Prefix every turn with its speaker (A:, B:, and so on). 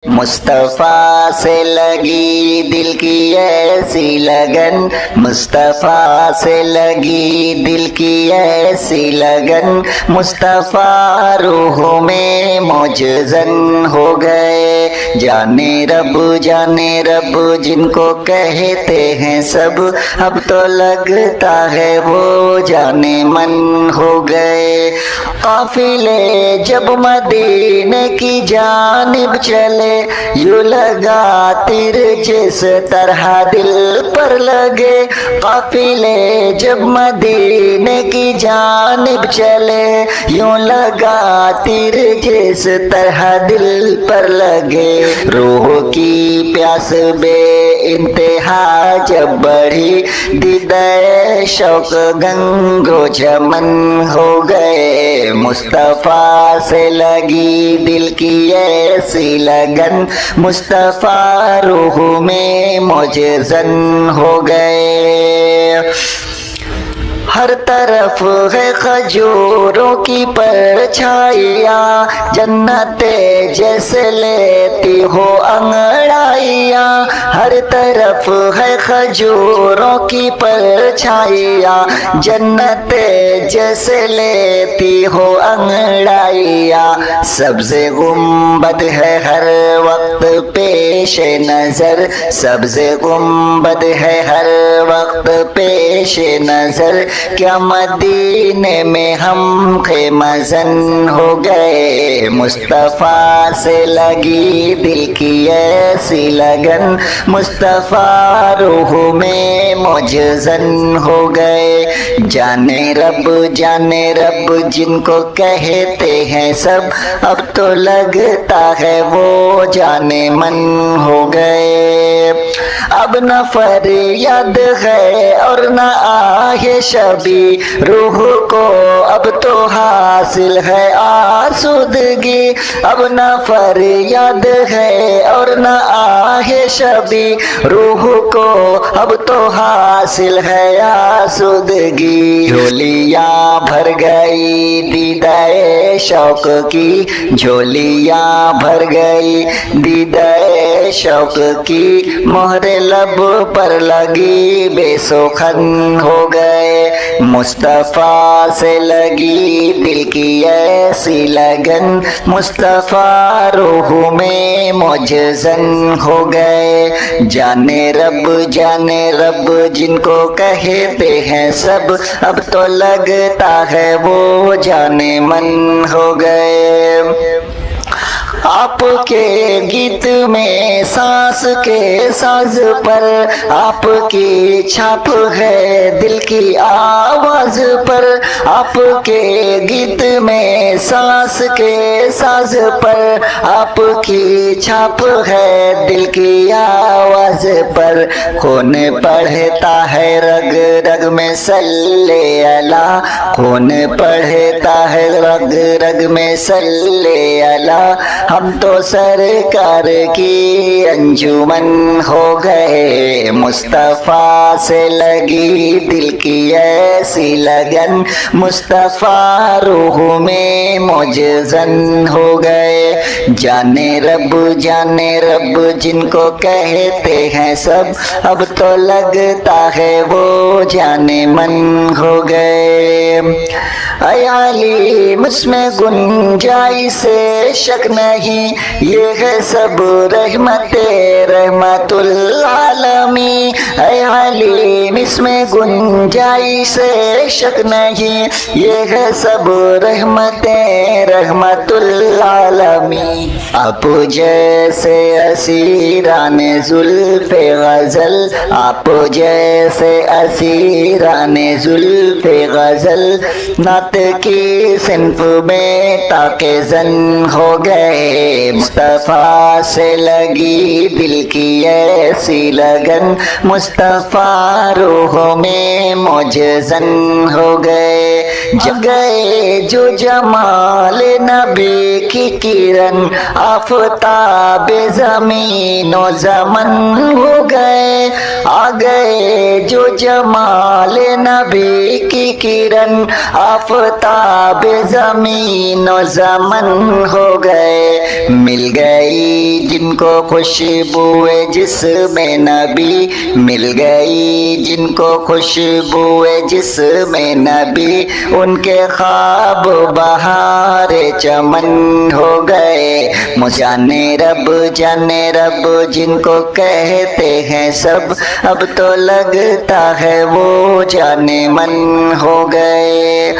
A: मुस्तफ़ा से लगी दिल की ऐसी लगन, मुस्तफ़ा से लगी दिल की ऐसी लगन, मुस्तफ़ा रूह में मौजज़न हो गए। जाने रब जिनको कहते हैं सब, अब तो लगता है वो जाने मन हो गए। काफिले जब मदीने की जानिब चले, यूं लगा तीर जिस तरह दिल पर लगे। काफिले जब मदीने की जानिब चले, यूं लगा तीर जिस तरह दिल पर लगे। रूह की प्यास बे इंतहा जब बढ़ी, दीदार शौक गंगो चमन हो गए। मुस्तफ़ा से लगी दिल की ऐसी लगन, मुस्तफ़ा रूह में मौजज़न हो गए। हर तरफ है खजूरों की परछाइयाँ, जन्नते जैसे लेती हो अंगड़ाइयाँ। हर तरफ है खजूरों की परछाइयाँ, जन्नते जैसे लेती हो अंगड़ाइयाँ। सब्ज़े गुंबद है हर वक्त पेश नज़र, सब्ज़े गुंबद है हर वक्त पेश नज़र। क्या मदीने में हम खेमज़न हो गए। मुस्तफ़ा से लगी दिल की ऐसी लगन, मुस्तफ़ा रूह में मौजज़न हो गए। जाने रब जिनको कहते हैं सब, अब तो लगता है वो जाने मन हो गए। अब न फरियाद है और न आहे शबी, रूह को अब तो हासिल है आसूदगी। अब न फरियाद है और न आहे शबी, रूह को अब तो हासिल है आसूदगी। झोलियाँ भर गई दीदाए शौक की, झोलियाँ भर गई दीदाए शौक की। मोहरे लब पर लगी बेसुखन हो गए। मुस्तफ़ा से लगी दिल की ऐसी लगन, मुस्तफ़ा रूह में मौजज़न हो गए। जाने रब जिनको कहते हैं सब, अब तो लगता है वो जाने मन हो गए। आपके गीत में सांस के साज पर, आपकी छाप है दिल की आवाज पर। आपके गीत में सांस के साज पर, आपकी छाप है दिल की आवाज पर। कौन पढ़ता है रग रग में सल्ले अला, कौन पढ़ता है रग रग में सल्ले अला। हम तो सरकार की अंजुमन हो गए। मुस्तफ़ा से लगी दिल की ऐसी लगन, मुस्तफ़ा रूह में मौजज़न हो गए। जाने रब जिनको कहते हैं सब, अब तो लगता है वो जाने मन हो गए। ऐ अली मुझमें गुंजाइश से शक नहीं, ये है सब रहमतुल आलमी। ऐ अली इसमें गुंजाइश से शक नहीं, ये है सब रहमतुल आलमी। आप जैसे असीराने जुल्फ़े गज़ल, आप जैसे असीराने जुल्फ़े गज़ल, नात की सिन्फ में ताके जन हो गए। मुस्तफ़ा से लगी दिल की ऐसी लगन, मुस्तफ़ा रूह में मौजज़न हो गए। जग गए जो जमाल नबी की किरण, आफताब ज़मीन व ज़मन हो गए। आ गए जो जमाल नबी की किरण, आफताब ज़मीन व ज़मन हो गए। मिल गई जिनको खुशबुए जिस्म नबी, मिल गई जिनको खुशबुए जिस्म नबी, उनके ख्वाब बहार चमन हो गए। जाने रब जिनको कहते हैं सब, अब तो लगता है वो जाने मन हो गए।